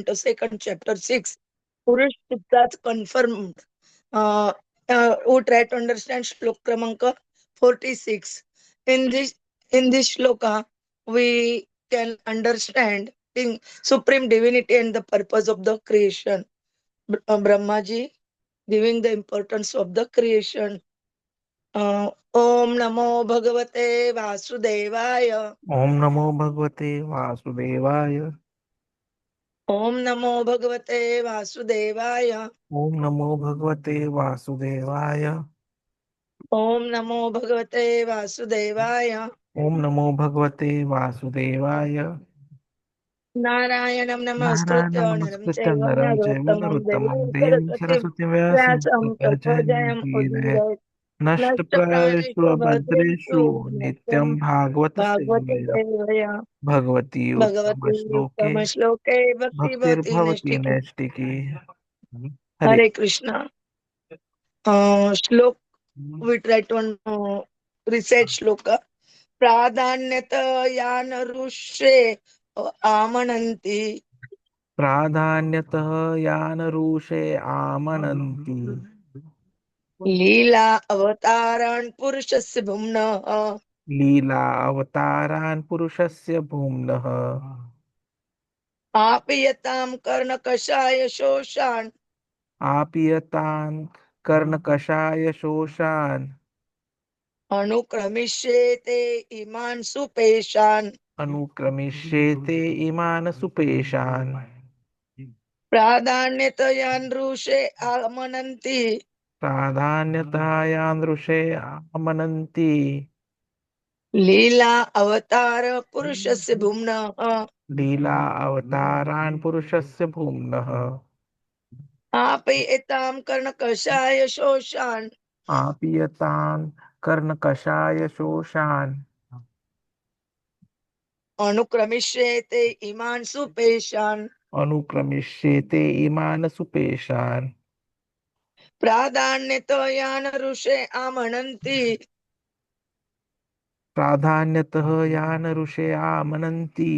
2nd chapter 6. Purush Chitta's confirmed. Who try to understand Shlok Kramanka 46. In this shloka, we can understand in supreme divinity and the purpose of the creation. Brahmaji giving the importance of the creation. Om Namo Bhagavate Vasudevaya. Om Namo Bhagavate Vasudevaya. Om Namo Bhagavate Vasudevaya. Om Namo Bhagavate Vasudevaya. Om Namo Bhagavate Vasudevaya. Om Namo Bhagavate Vasudevaya. Narayanam Narayana Namaskritya Naram Namaskritam Chaiva Naram Chaiva Narottamam Narottamam Devim Devim Saraswatim Saraswati Vyasam Vyasam Tato Tatvajayam Jayanti Udire Nashta Nashta Prayeshu Praneshwa Bhadreshu Abhadreshu Nityam Nityam Bhagavata Bhagavata Sevaya Sevaya Bhagavati Uttama Bhagavati Uttama Shloke Shloke Bhakti Bhaktir Bhati Bhavati Nishtiki. Naistiki Hare. Hare Krishna. Shlok, we try to recite shloka. Pradhanyata yana rushe amananti. प्राधान्यतः यानरूषे आमनन्ति Leela avataran purushasya bhumna. लीला अवतारान् पुरुषस्य भूम्नः Apiyatam karna kashaya shoshan. आपीयतान् कर्णकषाय शोषान् Anukramishyete iman supeshan. अनुक्रमिष्येते इमान् सुपेशान् Pradhanyata yan rushe amananti. प्राधान्यतः यादृशे आमनन्ति Leela avatara purushasya bhumna. लीला अवतारान् पुरुषस्य भूम्नः Apiyatam karna kashaya shoshan. आपीयतान् कर्णकषाय शोषान् Anukramishyete iman supeshan. अनुक्रमिष्येते इमान् सुपेशान् Pradhanyata yan rushe amananti. प्राधान्यतः यान् ऋषे आमनन्ति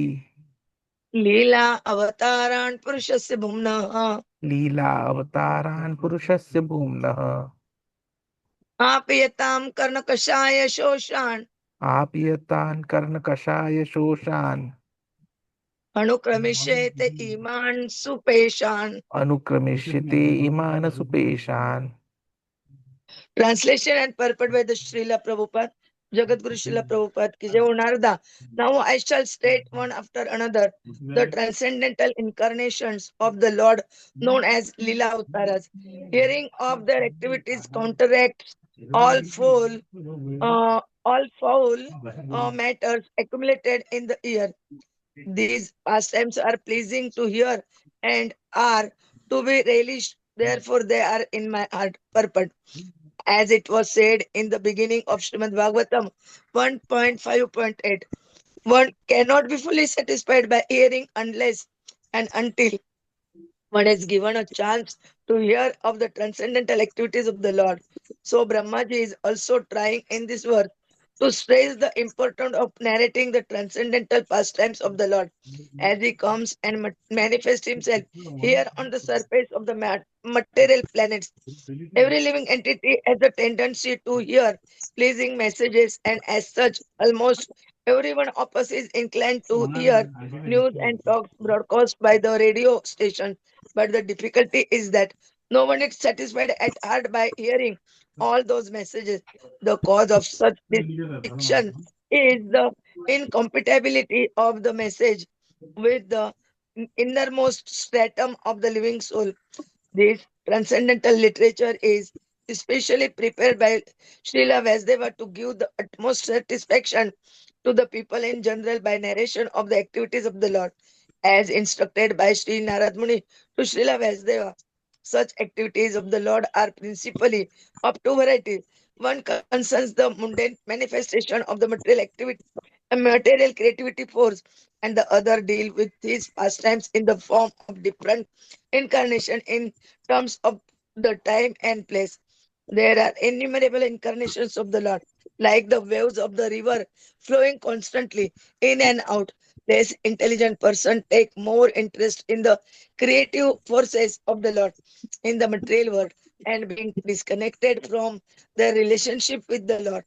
Leela avataran purushasya bhumna. लीला अवतारान् पुरुषस्य भूम्नः Apiyatam karna kashaya shoshan. आपीयतान् कर्णकषाय शोषान् Anukramishyete iman supeshan. अनुक्रमिष्यते इमान् सुपेशान् Translation and purport by the Srila Prabhupada, Jagat Guru Srila Prabhupada ki Jai. O Narada, now I shall state one after another the transcendental incarnations of the Lord known as Lila Avtaras. Hearing of their activities counteracts all foul matters accumulated in the ear. These pastimes are pleasing to hear and are to be relished. Therefore, they are in my heart. Purport. As it was said in the beginning of Śrīmad-Bhāgavatam 1.5.8, one cannot be fully satisfied by hearing unless and until one is given a chance to hear of the transcendental activities of the Lord. So Brahmaji is also trying in this verse to stress the importance of narrating the transcendental pastimes of the Lord as he comes and manifests himself here on the surface of the material planets. Every living entity has a tendency to hear pleasing messages, and as such, almost everyone of us is inclined to hear news and talks broadcast by the radio station. But the difficulty is that no one is satisfied at heart by hearing all those messages. The cause of such distinction is the incompatibility of the message with the innermost stratum of the living soul. This transcendental literature is especially prepared by Srila Vyāsadeva to give the utmost satisfaction to the people in general by narration of the activities of the Lord, as instructed by Sri Narad Muni to Srila Vyāsadeva. Such activities of the Lord are principally of two varieties. One concerns the mundane manifestation of the material activity, a material creativity force, and the other deal with his pastimes in the form of different incarnation in terms of the time and place. There are innumerable incarnations of the Lord, like the waves of the river flowing constantly in and out. Less intelligent person take more interest in the creative forces of the Lord in the material world, and being disconnected from their relationship with the Lord,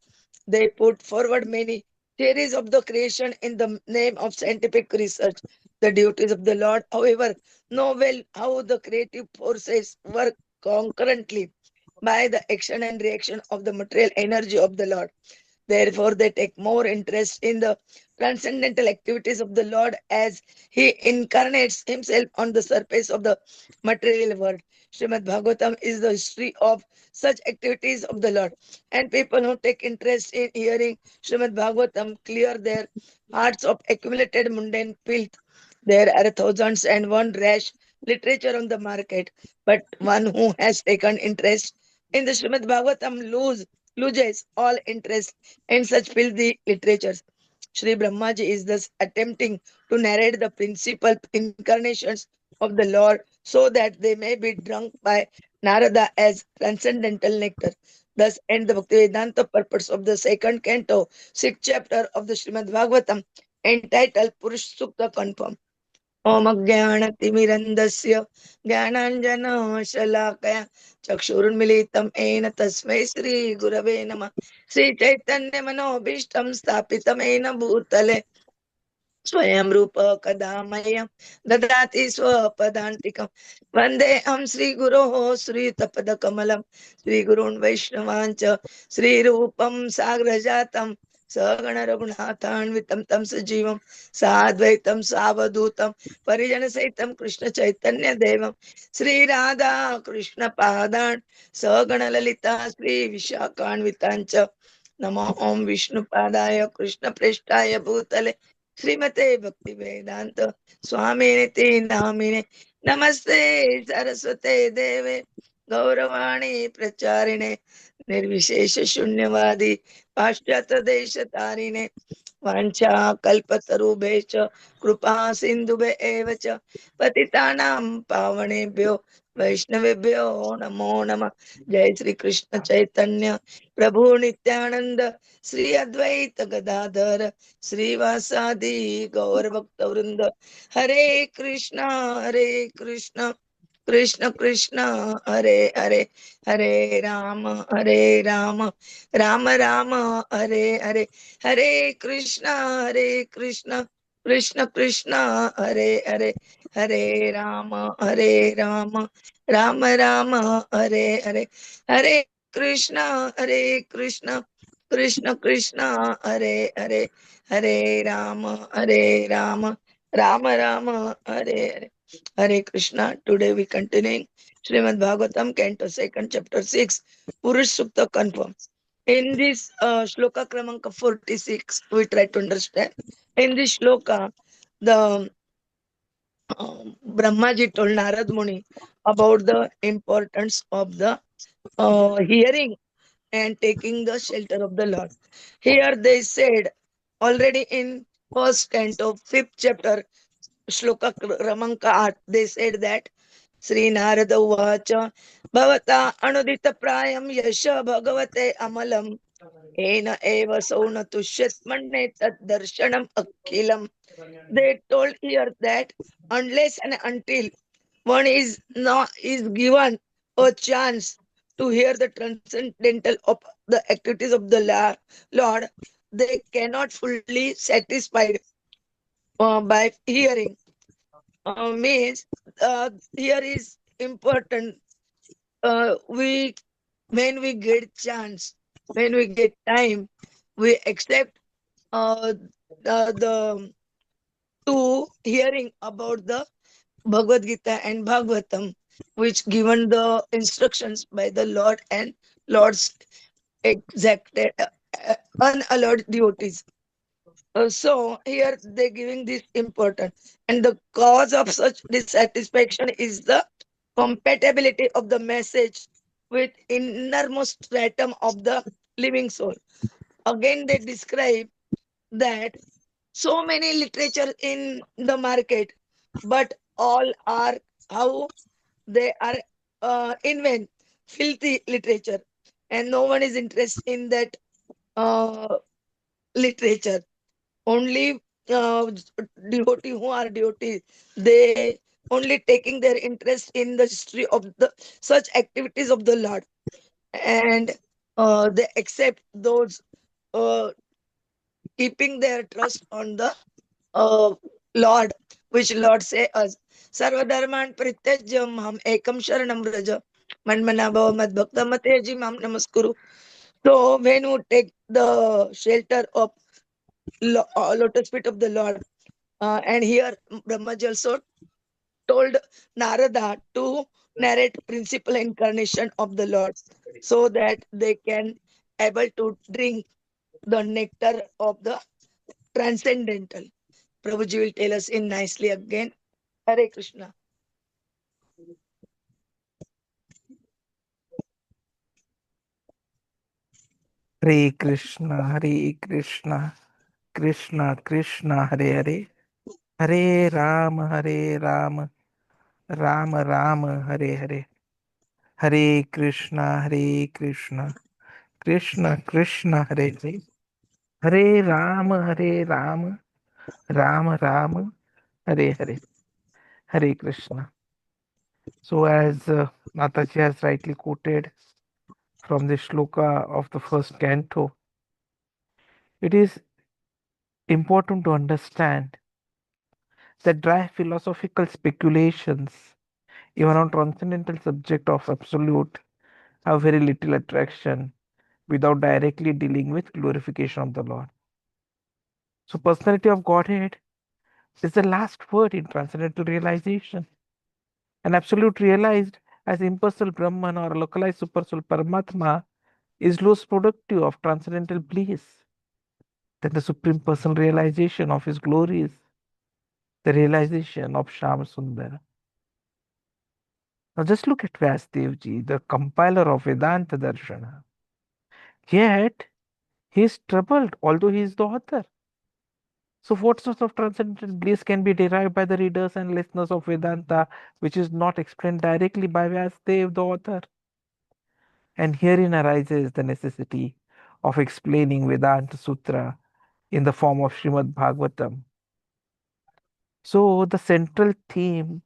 they put forward many theories of the creation in the name of scientific research. The duties of the Lord, however, know well how the creative forces work concurrently by the action and reaction of the material energy of the Lord. Therefore, they take more interest in the transcendental activities of the Lord as He incarnates Himself on the surface of the material world. Śrīmad-Bhāgavatam is the history of such activities of the Lord. And people who take interest in hearing Śrīmad-Bhāgavatam clear their hearts of accumulated mundane filth. There are thousands and one rash literature on the market, but one who has taken interest in the Śrīmad-Bhāgavatam loses all interest in such filthy literatures. Sri Brahmaji is thus attempting to narrate the principal incarnations of the Lord so that they may be drunk by Narada as transcendental nectar. Thus end the Bhakti-Vedanta purpose of the second canto, sixth chapter of the Srimad Bhagavatam, entitled Purush Sukta Confirm. ॐ अज्ञानतिमिरन्दस्य ज्ञानाञ्जनशलाकया चक्षुरुन्मिलितं येन तस्मै श्रीगुरवे नमः श्रीचैतन्यमनोभीष्टं स्थापितं येन भूतले स्वयं रूप कदा मह्यं ददाति स्वपदान्तिकं वन्देऽहं श्रीगुरोः श्रीयुतपदकमलं श्रीगुरून् वैष्णवान् च श्रीरूपं साग्रजातं सगण रघुनाथान्वितं तं सजीवं साद्वैतं सावधूतं परिजनसहितं कृष्ण चैतन्य देवं श्रीराधा कृष्ण पादान् सगण ललिता श्री विशाखान्वितान् च नमो ओम विष्णुपादाय कृष्ण प्रेष्ठाय भूतले श्रीमते भक्ति वेदांत स्वामिने नामिने नमस्ते सरस्वते देवे गौरवाणी प्रचारिणे निर्विशेष शून्यवादी पाश्चात्य देश तारिणे वाञ्छा कल्पतरुभ्यश्च कृपा सिन्धुभ्य एव च पतितानां पावनेभ्यो वैष्णवेभ्यो नमो नमः। जय श्री कृष्ण चैतन्य प्रभु नित्यानंद श्री अद्वैत गदाधर श्रीवासादि गौर भक्त वृंद हरे Krishna Krishna Krishna Hare Hare Hare Ram Ram Ram Hare Hare Hare Krishna Krishna Krishna Hare Hare Hare Ram Ram Ram Hare Hare Hare Krishna Krishna Krishna Hare Hare Hare Ram Ram Ram Hare Hare Hare Krishna. Today we continuing Srimad Bhagavatam, Canto 2nd, Chapter 6, Purush Sukta Confirm. In this shloka Kramanka 46, we try to understand. In this shloka, the Brahmaji told Narad Muni about the importance of the hearing and taking the shelter of the Lord. Here they said already in first canto, fifth chapter, Shloka Kramanka 8, they said that Sri Narada Uvacha Bhavata Anudita Prayam Yasha Bhagavate Amalam Ena Eva Sauna Tushyat Manne Tat Darshanam Akhilam. They told here that unless and until one is not is given a chance to hear the transcendental of the activities of the Lord, they cannot fully satisfied by hearing. Means here is important. We when we get chance, when we get time, we accept the to hearing about the Bhagavad Gita and Bhagavatam, which given the instructions by the Lord and Lord's exact unallowed devotees. So here they're giving this important, and the cause of such dissatisfaction is the compatibility of the message with innermost stratum of the living soul. Again, they describe that so many literature in the market, but all are how they are in vain, filthy literature, and no one is interested in that uh, literature. Only devotee who are devotees, they only taking their interest in the history of the such activities of the Lord, and they accept those, uh, keeping their trust on the uh, Lord, which Lord say us, Sarvadharman Prityajya Mam Ekam Sharanam Vraja Manmana Bhava Mad Bhakta Mateji Mam Namaskuru. So when you take the shelter of lotus feet of the Lord, and here Brahmaji also told Narada to narrate principal incarnation of the Lord, so that they can able to drink the nectar of the transcendental. Prabhuji will tell us in nicely again. Hare Krishna. Hare Krishna, Hare Krishna, Krishna Krishna, Hare Hare, Hare Rama, Hare Rama, Rama Rama, Hare Hare, Hare Krishna, Hare Krishna, Krishna Krishna, Hare Hare, Hare Rama, Hare Rama, Rama Rama, Hare Hare, Hare Krishna. So as Mataji has rightly quoted from the shloka of the first canto, it is important to understand that dry philosophical speculations, even on transcendental subject of absolute, have very little attraction without directly dealing with glorification of the Lord. So personality of Godhead is the last word in transcendental realization. An absolute realized as impersonal Brahman or localized Supersoul Paramātmā is most productive of transcendental bliss than the supreme personal realization of his glories, the realization of Shyam Sundara. Now just look at Vyāsadeva, the compiler of Vedānta-darśana. Yet he is troubled, although he is the author. So what sorts of transcendental bliss can be derived by the readers and listeners of Vedanta, which is not explained directly by Vyāsadeva, the author? And herein arises the necessity of explaining Vedānta-sūtra in the form of Śrīmad-Bhāgavatam. So the central theme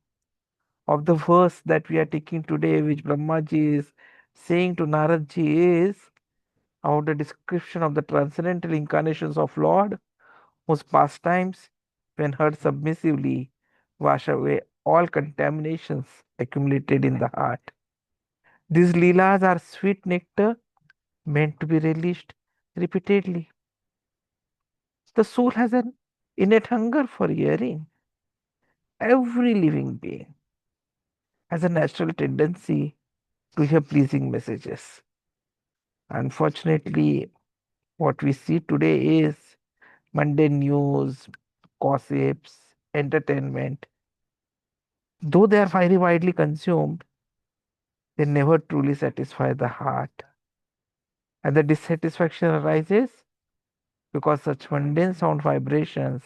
of the verse that we are taking today, which Brahmaji is saying to Naradji, is about the description of the transcendental incarnations of Lord, whose pastimes, when heard submissively, wash away all contaminations accumulated in the heart. These leelas are sweet nectar meant to be relished repeatedly. The soul has an innate hunger for hearing. Every living being has a natural tendency to hear pleasing messages. Unfortunately, what we see today is mundane news, gossips, entertainment. Though they are very widely consumed, they never truly satisfy the heart. And the dissatisfaction arises because such mundane sound vibrations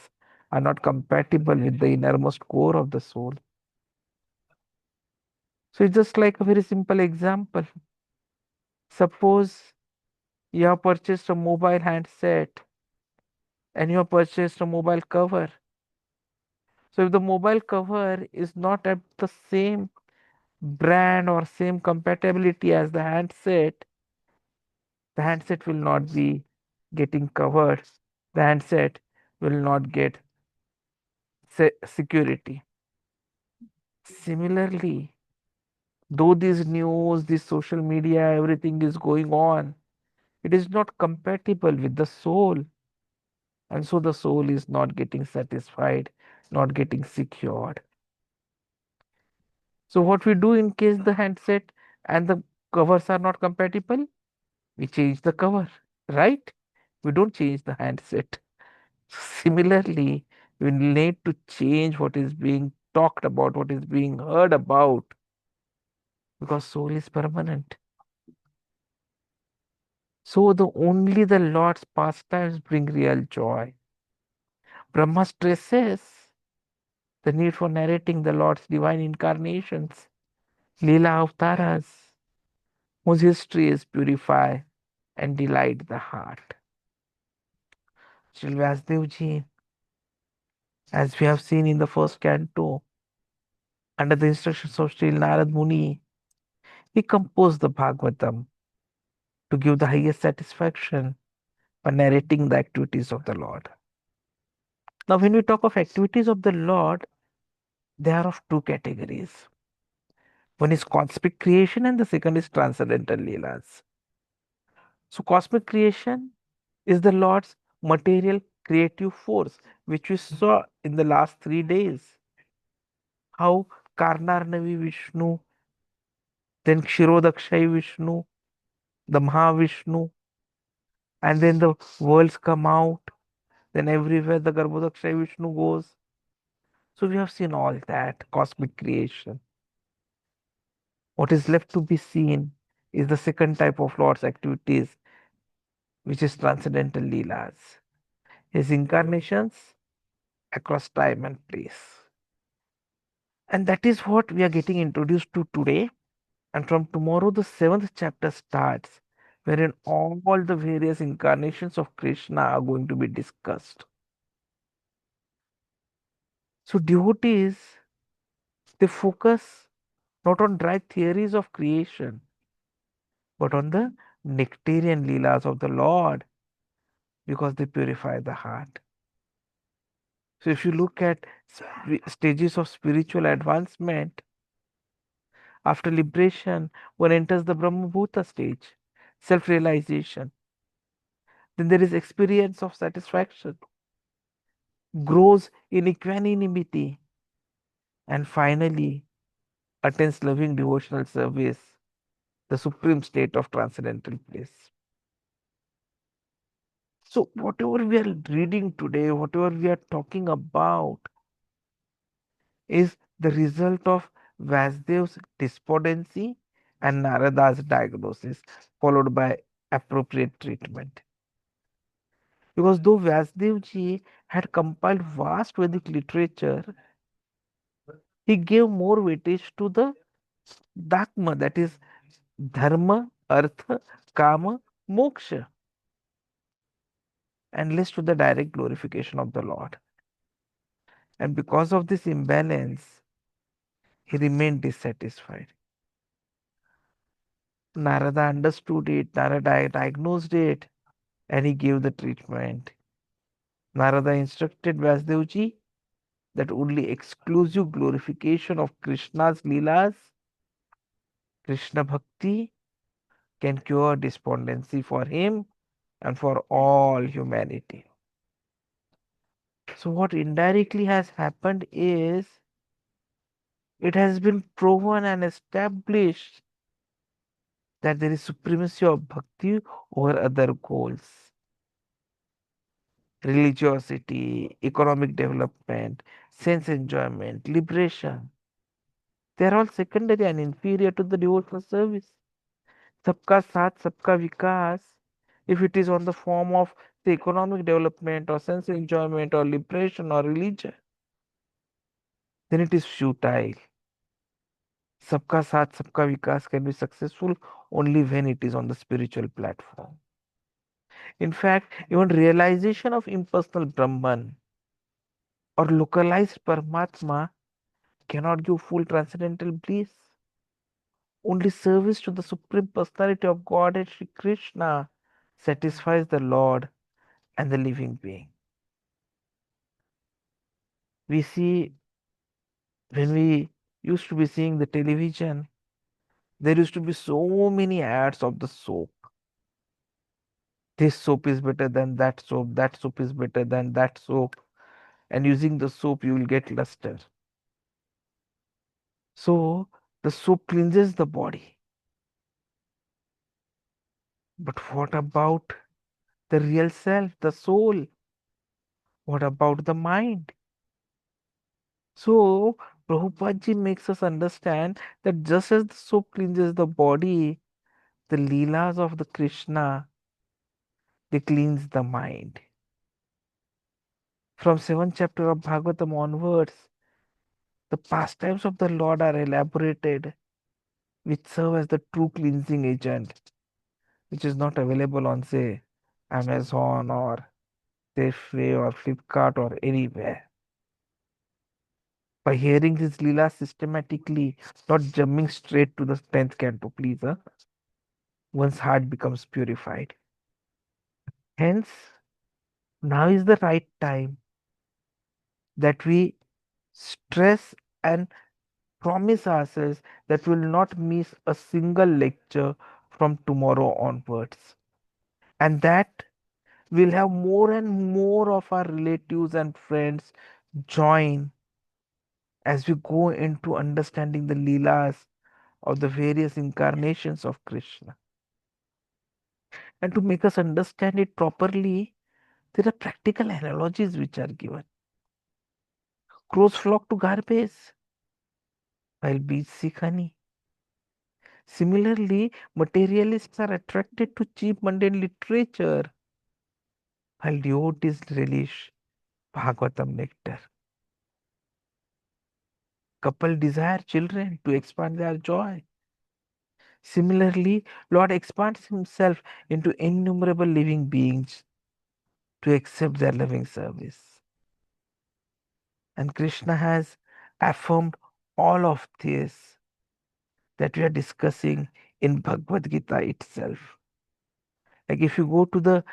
are not compatible with the innermost core of the soul. So it's just like a very simple example. Suppose you have purchased a mobile handset and you have purchased a mobile cover. So if the mobile cover is not at the same brand or same compatibility as the handset will not be getting covered. The handset will not get security. Similarly, though this news, this social media, everything is going on, it is not compatible with the soul. And so the soul is not getting satisfied, not getting secured. So what we do in case the handset and the covers are not compatible? We change the cover, right? We don't change the handset. Similarly, we need to change what is being talked about, what is being heard about, because soul is permanent. So only the Lord's pastimes bring real joy. Brahma stresses the need for narrating the Lord's divine incarnations, Leela Avtaras, whose history is purify and delight the heart. Shri Vyāsadeva ji As we have seen in the first canto, under the instructions of Sri Narad Muni, he composed the Bhagavatam to give the highest satisfaction by narrating the activities of the Lord. Now, when we talk of activities of the Lord, they are of two categories. One is cosmic creation and the second is transcendental leelas. So, cosmic creation is the Lord's material creative force, which we saw in the last 3 days. How Karnarnavi Vishnu, then Kshirodakshayi Vishnu, the Mahavishnu, and then the worlds come out, then everywhere the Garbhodakshayi Vishnu goes. So we have seen all that cosmic creation. What is left to be seen is the second type of Lord's activities, which is transcendental leelas, his incarnations across time and place. And that is what we are getting introduced to today. And from tomorrow, the seventh chapter starts, wherein all the various incarnations of Krishna are going to be discussed. So, devotees, they focus not on dry theories of creation, but on the nectarian leelas of the Lord, because they purify the heart. So, if you look at stages of spiritual advancement, after liberation, one enters the Brahma Bhuta stage, self realization. Then there is experience of satisfaction, grows in equanimity, and finally attains loving devotional service, the supreme state of transcendental bliss. So, whatever we are reading today, whatever we are talking about, is the result of Vyāsadev's despondency and Narada's diagnosis, followed by appropriate treatment. Because though Vyasadevji had compiled vast Vedic literature, he gave more weightage to the Dharma, that is Dharma, Artha, Kama, Moksha, and less to the direct glorification of the Lord. And because of this imbalance, he remained dissatisfied. Narada understood it, Narada diagnosed it, and he gave the treatment. Narada instructed Vyāsadevji that only exclusive glorification of Krishna's Leelas, Krishna Bhakti, can cure despondency for him and for all humanity. So, what indirectly has happened is it has been proven and established that there is supremacy of bhakti over other goals. Religiosity, economic development, sense enjoyment, liberation. They are all secondary and inferior to the devotional service. Sabka Saath, Sabka Vikas, if it is on the form of the economic development or sense enjoyment or liberation or religion, then it is futile. Sabka Saath, Sabka Vikas can be successful only when it is on the spiritual platform. In fact, even realization of impersonal Brahman or localized Paramātmā cannot give full transcendental bliss. Only service to the Supreme Personality of Godhead, Sri Krishna, satisfies the Lord and the living being. We see when we used to be seeing the television, there used to be so many ads of the soap. This soap is better than that soap is better than that soap, and using the soap you will get luster. So the soap cleanses the body. But what about the real self, the soul? What about the mind? So Prabhupada ji makes us understand that just as the soap cleanses the body, the leelas of the Krishna, they cleanse the mind. From 7th chapter of Bhagavatam onwards, the pastimes of the Lord are elaborated, which serve as the true cleansing agent, which is not available on, say, Amazon or Safeway or Flipkart or anywhere. By hearing this lila systematically, not jumping straight to the 10th canto, please, one's heart becomes purified. Hence, now is the right time that we stress and promise ourselves that we will not miss a single lecture from tomorrow onwards, and that we'll have more and more of our relatives and friends join as we go into understanding the Leelas of the various incarnations of Krishna. And to make us understand it properly, there are practical analogies which are given. Crows flock to garbage while bees seek honey. Similarly, materialists are attracted to cheap mundane literature while devotees relish Bhagavatam nectar. Couple desire children to expand their joy. Similarly, Lord expands himself into innumerable living beings to accept their loving service. And Krishna has affirmed all of this that we are discussing in Bhagavad Gita itself. Like if you go to the,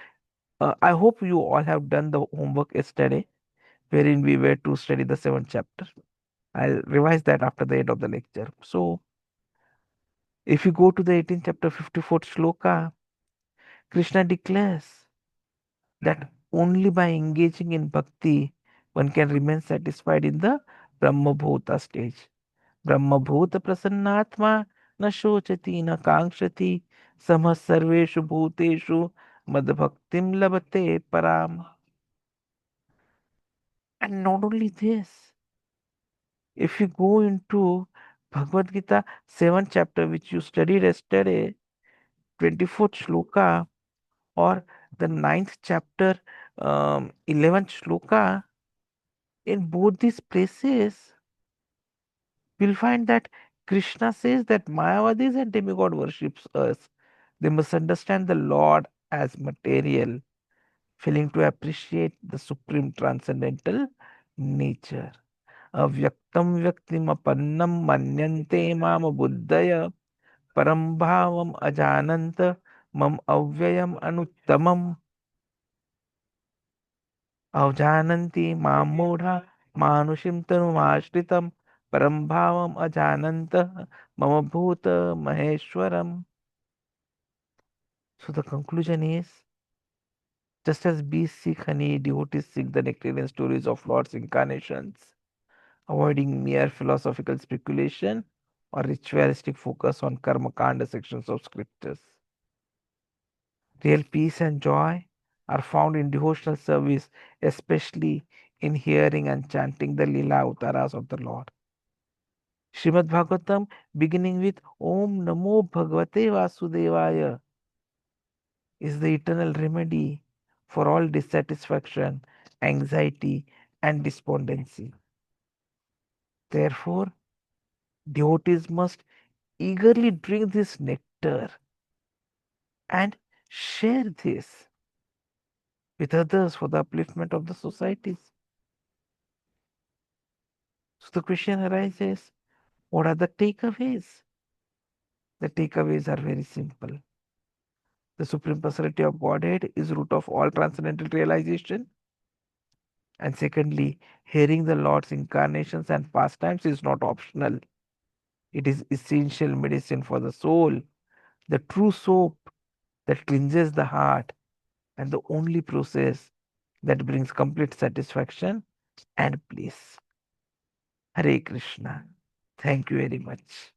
I hope you all have done the homework yesterday, wherein we were to study the seventh chapter. I'll revise that after the end of the lecture. So, if you go to the 18th chapter, 54th shloka, Krishna declares that only by engaging in bhakti one can remain satisfied in the Brahma Bhuta stage. Brahma Bhuta Prasannatma na shochati na kankshati samah sarveshu bhuteshu mad bhaktim labate param. And not only this, if you go into Bhagavad Gita 7th chapter, which you studied yesterday, 24th shloka, or the 9th chapter, 11th shloka, in both these places, we'll find that Krishna says that Mayavadis and demigod worships us. They must understand the Lord as material, failing to appreciate the supreme transcendental nature. Avyaktam vyaktim apannam manyante mama buddhaya param bhavam ajananta mam avyayam anuttamam अवजानन्ति मां मूढा मानुषीं तनुमाश्रितं परं भावम् अजानन्तः मम भूत maheshwaram. So the conclusion is, just as bees seek honey, devotees seek the nectarian stories of Lord's incarnations, avoiding mere philosophical speculation or ritualistic focus on karma kanda sections of scriptures. Real peace and joy are found in devotional service, especially in hearing and chanting the Lila Avtaras of the Lord. Śrīmad-Bhāgavatam, beginning with Om Namo Bhagavate Vasudevaya, is the eternal remedy for all dissatisfaction, anxiety, and despondency. Therefore, devotees must eagerly drink this nectar and share this with others for the upliftment of the societies. So the question arises, what are the takeaways? The takeaways are very simple. The Supreme Personality of Godhead is root of all transcendental realization. And secondly, hearing the Lord's incarnations and pastimes is not optional. It is essential medicine for the soul, the true soap that cleanses the heart, and the only process that brings complete satisfaction and bliss. Hare Krishna. Thank you very much.